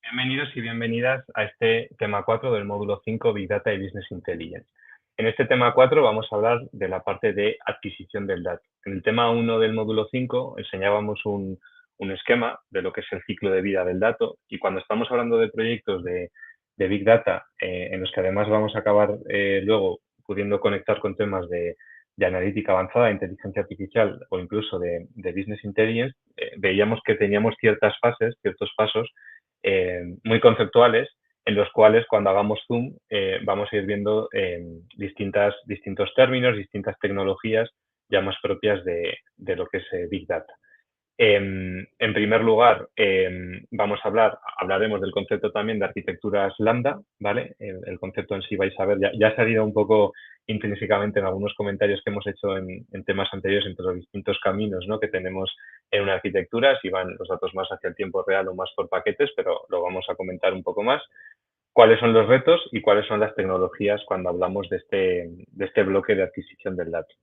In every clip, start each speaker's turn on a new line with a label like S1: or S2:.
S1: Bienvenidos y bienvenidas a este tema 4 del módulo 5 Big Data y Business Intelligence. En este tema 4 vamos a hablar de la parte de adquisición del dato. En el tema 1 del módulo 5 enseñábamos un esquema de lo que es el ciclo de vida del dato, y cuando estamos hablando de proyectos de Big Data, en los que además vamos a acabar luego pudiendo conectar con temas de analítica avanzada, inteligencia artificial o incluso de Business Intelligence, veíamos que teníamos ciertas fases, ciertos pasos muy conceptuales, en los cuales cuando hagamos zoom vamos a ir viendo distintos términos, distintas tecnologías ya más propias de lo que es Big Data. En primer lugar, hablaremos del concepto también de arquitecturas lambda, ¿vale? El concepto en sí vais a ver, ya ha salido un poco intrínsecamente en algunos comentarios que hemos hecho en temas anteriores entre los distintos caminos, ¿no?, que tenemos en una arquitectura, si van los datos más hacia el tiempo real o más por paquetes, pero lo vamos a comentar un poco más. ¿Cuáles son los retos y cuáles son las tecnologías cuando hablamos de este bloque de adquisición del dato?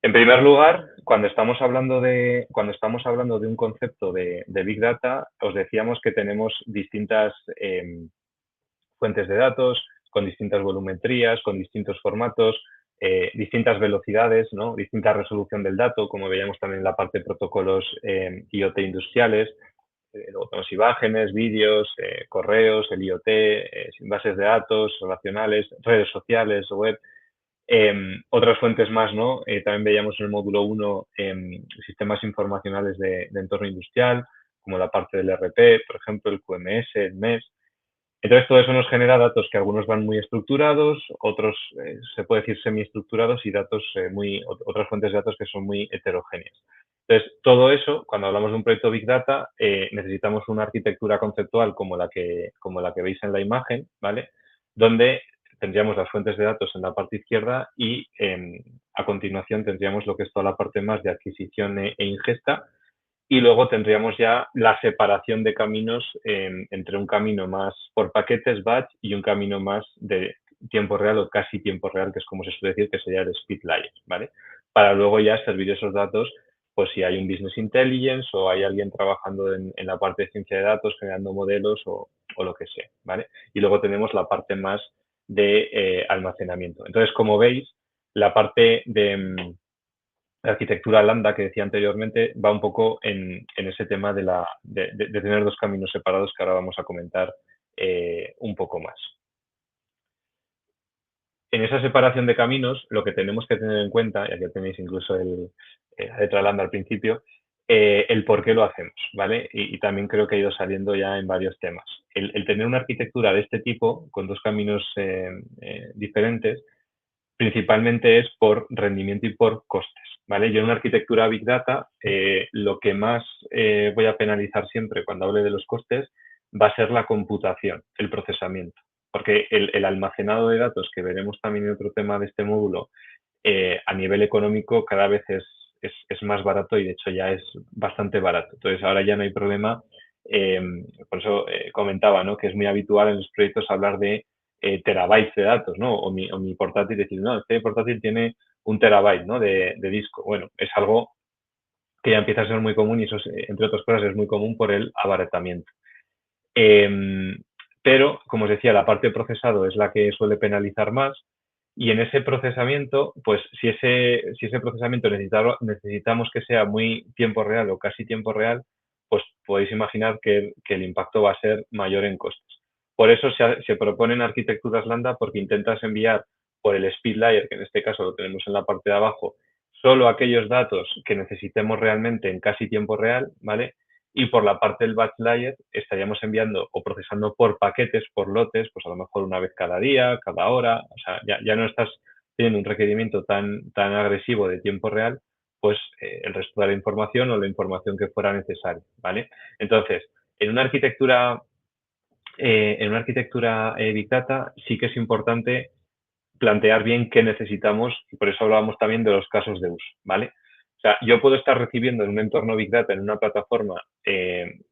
S1: En primer lugar, cuando estamos hablando de un concepto de Big Data, os decíamos que tenemos distintas fuentes de datos, con distintas volumetrías, con distintos formatos, distintas velocidades, ¿no?, distinta resolución del dato, como veíamos también en la parte de protocolos IoT industriales. Luego tenemos imágenes, vídeos, correos, el IoT, bases de datos relacionales, redes sociales, web. Otras fuentes más, ¿no? También veíamos en el módulo 1 sistemas informacionales de entorno industrial, como la parte del ERP, por ejemplo, el QMS, el MES. Entonces, todo eso nos genera datos que algunos van muy estructurados, otros se puede decir semiestructurados, y otras fuentes de datos que son muy heterogéneas. Entonces, todo eso, cuando hablamos de un proyecto Big Data, necesitamos una arquitectura conceptual como la que veis en la imagen, ¿vale? Donde tendríamos las fuentes de datos en la parte izquierda y a continuación tendríamos lo que es toda la parte más de adquisición e ingesta, y luego tendríamos ya la separación de caminos entre un camino más por paquetes, batch, y un camino más de tiempo real o casi tiempo real, que es como se suele decir, que sería el speed layer, ¿vale? Para luego ya servir esos datos, pues si hay un business intelligence o hay alguien trabajando en la parte de ciencia de datos, creando modelos o lo que sea, ¿vale? Y luego tenemos la parte más de almacenamiento. Entonces, como veis, la parte de la arquitectura lambda que decía anteriormente va un poco en ese tema de tener dos caminos separados, que ahora vamos a comentar un poco más. En esa separación de caminos, lo que tenemos que tener en cuenta, y aquí tenéis incluso la letra lambda al principio, el por qué lo hacemos, ¿vale? Y también creo que ha ido saliendo ya en varios temas. El tener una arquitectura de este tipo, con dos caminos diferentes, principalmente es por rendimiento y por costes, ¿vale? Yo en una arquitectura Big Data, lo que más voy a penalizar siempre cuando hable de los costes va a ser la computación, el procesamiento, porque el almacenado de datos, que veremos también en otro tema de este módulo, a nivel económico cada vez es más barato, y de hecho ya es bastante barato. Entonces ahora ya no hay problema. eh, por eso comentaba, ¿no?, que es muy habitual en los proyectos hablar de terabytes de datos, ¿no? O mi portátil, decir, no, este portátil tiene 1 terabyte, ¿no?, de disco. Bueno, es algo que ya empieza a ser muy común, y eso, entre otras cosas, es muy común por el abaratamiento. Eh, pero, como os decía, la parte de procesado es la que suele penalizar más, y en ese procesamiento, pues si ese procesamiento necesitamos que sea muy tiempo real o casi tiempo real, pues podéis imaginar que el impacto va a ser mayor en costes. Por eso se proponen arquitecturas lambda, porque intentas enviar por el speed layer, que en este caso lo tenemos en la parte de abajo, solo aquellos datos que necesitemos realmente en casi tiempo real, ¿vale? Y por la parte del batch layer estaríamos enviando o procesando por paquetes, por lotes, pues a lo mejor una vez cada día, cada hora. O sea, ya no estás teniendo un requerimiento tan agresivo de tiempo real, pues el resto de la información o la información que fuera necesaria, ¿vale? Entonces, en una arquitectura Big Data sí que es importante plantear bien qué necesitamos, y por eso hablábamos también de los casos de uso, ¿vale? O sea, yo puedo estar recibiendo en un entorno Big Data, en una plataforma,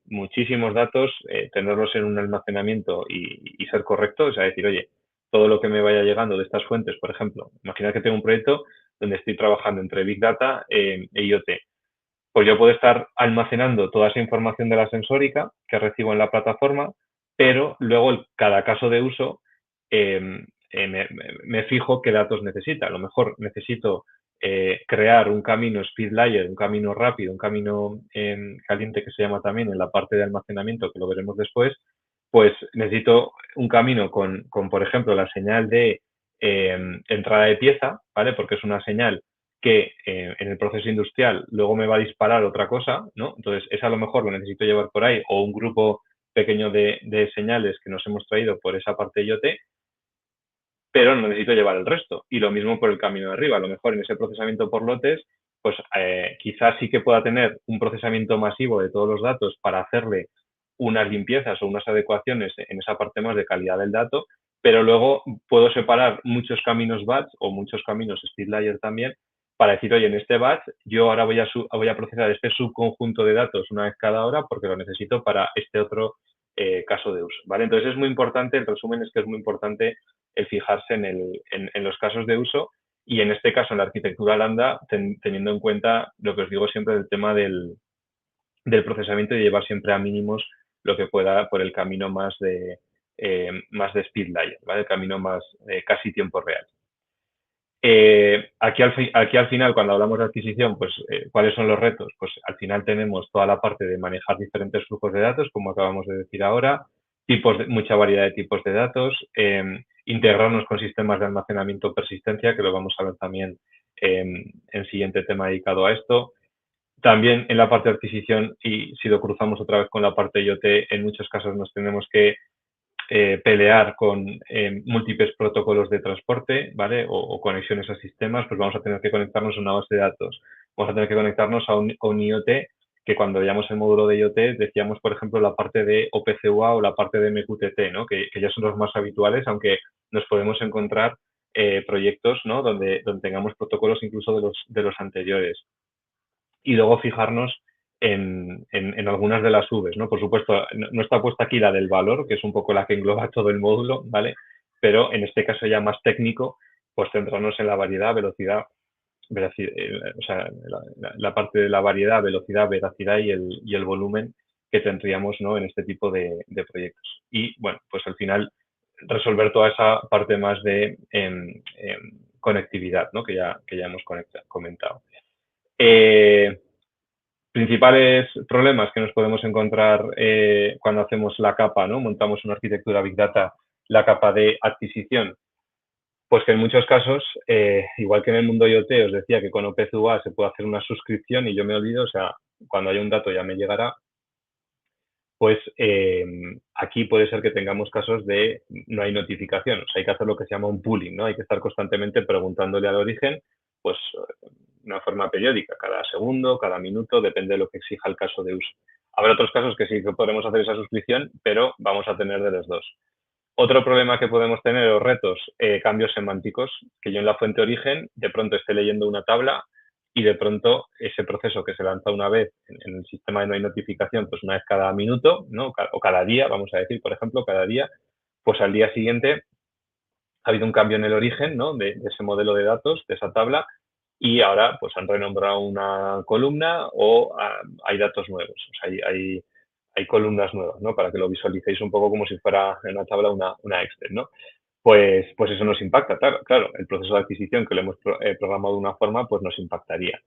S1: muchísimos datos, tenerlos en un almacenamiento y ser correcto, o sea, decir, oye, todo lo que me vaya llegando de estas fuentes, por ejemplo, imaginad que tengo un proyecto donde estoy trabajando entre Big Data e IoT. pues yo puedo estar almacenando toda esa información de la sensórica que recibo en la plataforma, pero luego cada caso de uso me fijo qué datos necesita. A lo mejor necesito crear un camino speed layer, un camino rápido, un camino caliente que se llama también en la parte de almacenamiento, que lo veremos después, pues necesito un camino por ejemplo, la señal de entrada de pieza, ¿vale? Porque es una señal que en el proceso industrial luego me va a disparar otra cosa, ¿no? Entonces, esa a lo mejor lo necesito llevar por ahí, o un grupo pequeño de señales que nos hemos traído por esa parte de IoT, pero no necesito llevar el resto. Y lo mismo por el camino de arriba. A lo mejor en ese procesamiento por lotes, pues quizás sí que pueda tener un procesamiento masivo de todos los datos para hacerle unas limpiezas o unas adecuaciones en esa parte más de calidad del dato, pero luego puedo separar muchos caminos batch o muchos caminos speed layer también para decir, oye, en este batch yo ahora voy a procesar este subconjunto de datos una vez cada hora porque lo necesito para este otro caso de uso, ¿vale? Entonces es muy importante, el resumen es que es muy importante el fijarse en los casos de uso y en este caso en la arquitectura Lambda, teniendo en cuenta lo que os digo siempre del tema del procesamiento y llevar siempre a mínimos lo que pueda por el camino más de speed layer, ¿vale? El camino más casi tiempo real. Aquí al final, cuando hablamos de adquisición, pues, ¿cuáles son los retos? Pues al final tenemos toda la parte de manejar diferentes flujos de datos, como acabamos de decir ahora, mucha variedad de tipos de datos, integrarnos con sistemas de almacenamiento persistencia, que lo vamos a ver también en siguiente tema dedicado a esto. También en la parte de adquisición, y si lo cruzamos otra vez con la parte IoT, en muchos casos nos tenemos que pelear con múltiples protocolos de transporte, ¿vale? O conexiones a sistemas, pues vamos a tener que conectarnos a una base de datos. Vamos a tener que conectarnos a un IoT, que cuando veíamos el módulo de IoT decíamos, por ejemplo, la parte de OPC-UA o la parte de MQTT, ¿no? Que ya son los más habituales, aunque nos podemos encontrar proyectos, ¿no? Donde tengamos protocolos incluso de los anteriores. Y luego fijarnos en algunas de las Vs, ¿no? Por supuesto, no está puesta aquí la del valor, que es un poco la que engloba todo el módulo, ¿vale? Pero en este caso ya más técnico, pues centrarnos en la variedad, velocidad, o sea, la parte de la variedad, velocidad, veracidad y el volumen que tendríamos, ¿no? En este tipo de proyectos. Y, bueno, pues al final resolver toda esa parte más de conectividad, ¿no? Que ya hemos comentado. Principales problemas que nos podemos encontrar cuando hacemos la capa, ¿no? Montamos una arquitectura Big Data, la capa de adquisición, pues que en muchos casos, igual que en el mundo IoT, os decía que con OPC-UA se puede hacer una suscripción y yo me olvido, o sea, cuando haya un dato ya me llegará, pues aquí puede ser que tengamos casos de no hay notificación, o sea, hay que hacer lo que se llama un pooling, ¿no? Hay que estar constantemente preguntándole al origen, pues de una forma periódica, cada segundo, cada minuto, depende de lo que exija el caso de uso. Habrá otros casos que sí que podremos hacer esa suscripción, pero vamos a tener de los dos. Otro problema que podemos tener, o retos, cambios semánticos, que yo en la fuente origen de pronto esté leyendo una tabla y de pronto ese proceso que se lanza una vez en el sistema de no hay notificación, pues una vez cada minuto, ¿no? O cada día, vamos a decir, por ejemplo, cada día, pues al día siguiente ha habido un cambio en el origen, ¿no? de ese modelo de datos, de esa tabla, y ahora pues han renombrado una columna o hay datos nuevos, o sea, hay columnas nuevas, ¿no? Para que lo visualicéis un poco como si fuera en una tabla una Excel, ¿no? Pues eso nos impacta, claro, el proceso de adquisición que lo hemos programado de una forma, pues nos impactaría.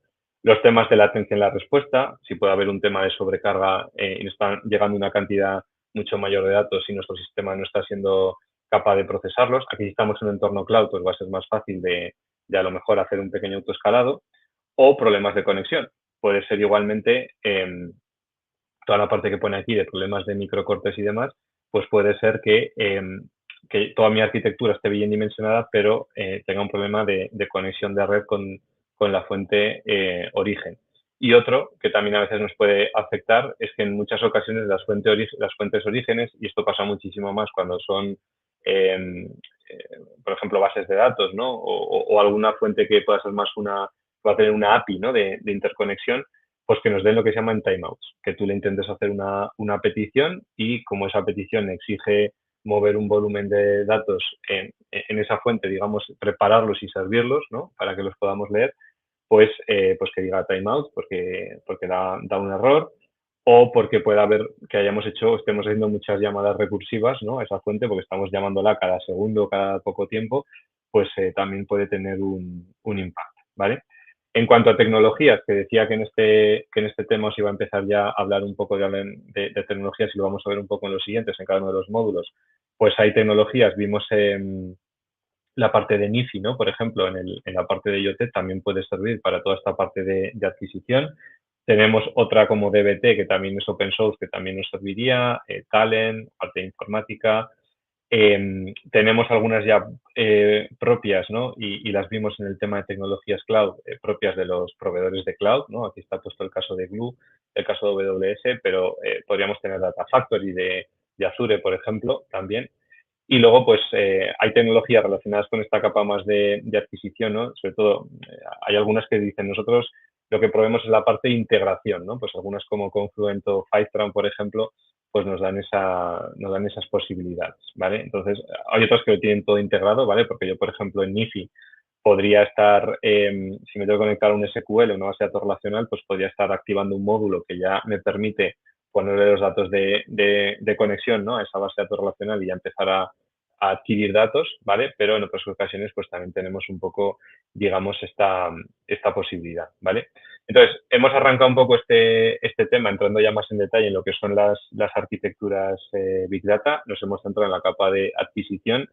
S1: Los temas de latencia en la respuesta, si puede haber un tema de sobrecarga y nos están llegando una cantidad mucho mayor de datos y nuestro sistema no está siendo capaz de procesarlos. Aquí si estamos en un entorno cloud, pues va a ser más fácil de a lo mejor hacer un pequeño autoescalado, o problemas de conexión. Puede ser igualmente toda la parte que pone aquí de problemas de microcortes y demás, pues puede ser que toda mi arquitectura esté bien dimensionada, pero tenga un problema de conexión de red con la fuente origen. Y otro que también a veces nos puede afectar es que en muchas ocasiones las fuentes orígenes, y esto pasa muchísimo más cuando son, por ejemplo, bases de datos, ¿no? O alguna fuente que pueda ser más va a tener una API, ¿no? de interconexión, pues que nos den lo que se llaman timeouts, que tú le intentes hacer una petición y como esa petición exige mover un volumen de datos en esa fuente, digamos, prepararlos y servirlos, ¿no? Para que los podamos leer, pues que diga timeout porque da un error, o porque pueda haber que estemos haciendo muchas llamadas recursivas, ¿no?, a esa fuente, porque estamos llamándola cada segundo, cada poco tiempo, pues también puede tener un impacto, ¿vale? En cuanto a tecnologías, que decía que en este tema os iba a empezar ya a hablar un poco de tecnologías, y lo vamos a ver un poco en los siguientes, en cada uno de los módulos. Pues hay tecnologías, vimos la parte de NIFI, ¿no? Por ejemplo, en la parte de IoT también puede servir para toda esta parte de adquisición. Tenemos otra como DBT, que también es open source, que también nos serviría, Talent, parte de informática. Tenemos algunas ya propias, ¿no? Y las vimos en el tema de tecnologías cloud, propias de los proveedores de cloud, ¿no? Aquí está puesto el caso de Glue, el caso de AWS, pero podríamos tener Data Factory de Azure, por ejemplo, también. Y luego, pues, hay tecnologías relacionadas con esta capa más de adquisición, ¿no? Sobre todo, hay algunas que dicen, nosotros lo que probemos es la parte de integración, ¿no? Pues algunas como Confluent o Fivetran, por ejemplo, pues nos dan esas posibilidades, ¿vale? Entonces, hay otras que lo tienen todo integrado, ¿vale? Porque yo, por ejemplo, en NIFI podría estar, si me tengo que conectar a un SQL, una base de datos relacional, pues podría estar activando un módulo que ya me permite ponerle los datos de conexión, ¿no?, a esa base de datos relacional, y ya empezar a adquirir datos, ¿vale? Pero en otras ocasiones pues también tenemos un poco, digamos, esta posibilidad, ¿vale? Entonces, hemos arrancado un poco este tema entrando ya más en detalle en lo que son las arquitecturas Big Data. Nos hemos centrado en la capa de adquisición.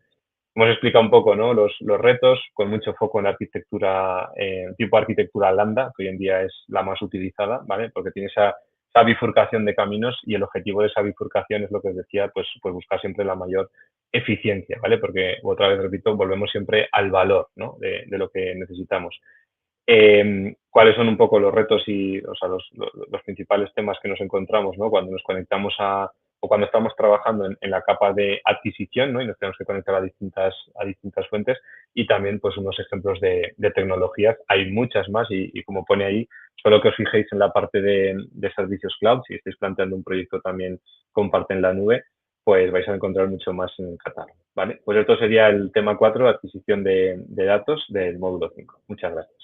S1: Hemos explicado un poco, ¿no?, los retos, con mucho foco en la arquitectura, tipo arquitectura Lambda, que hoy en día es la más utilizada, ¿vale? Porque tiene esa bifurcación de caminos, y el objetivo de esa bifurcación es lo que os decía, pues buscar siempre la mayor eficiencia, ¿vale? Porque, otra vez repito, volvemos siempre al valor, ¿no?, de lo que necesitamos. ¿Cuáles son un poco los retos y, o sea, los principales temas que nos encontramos, ¿no?, cuando nos conectamos o cuando estamos trabajando en la capa de adquisición, ¿no?, y nos tenemos que conectar a distintas fuentes? Y también, pues, unos ejemplos de tecnologías. Hay muchas más, y como pone ahí, solo que os fijéis en la parte de servicios cloud, si estáis planteando un proyecto también comparten la nube, pues vais a encontrar mucho más en el catálogo, ¿vale? Pues esto sería el tema 4, adquisición de datos del módulo 5. Muchas gracias.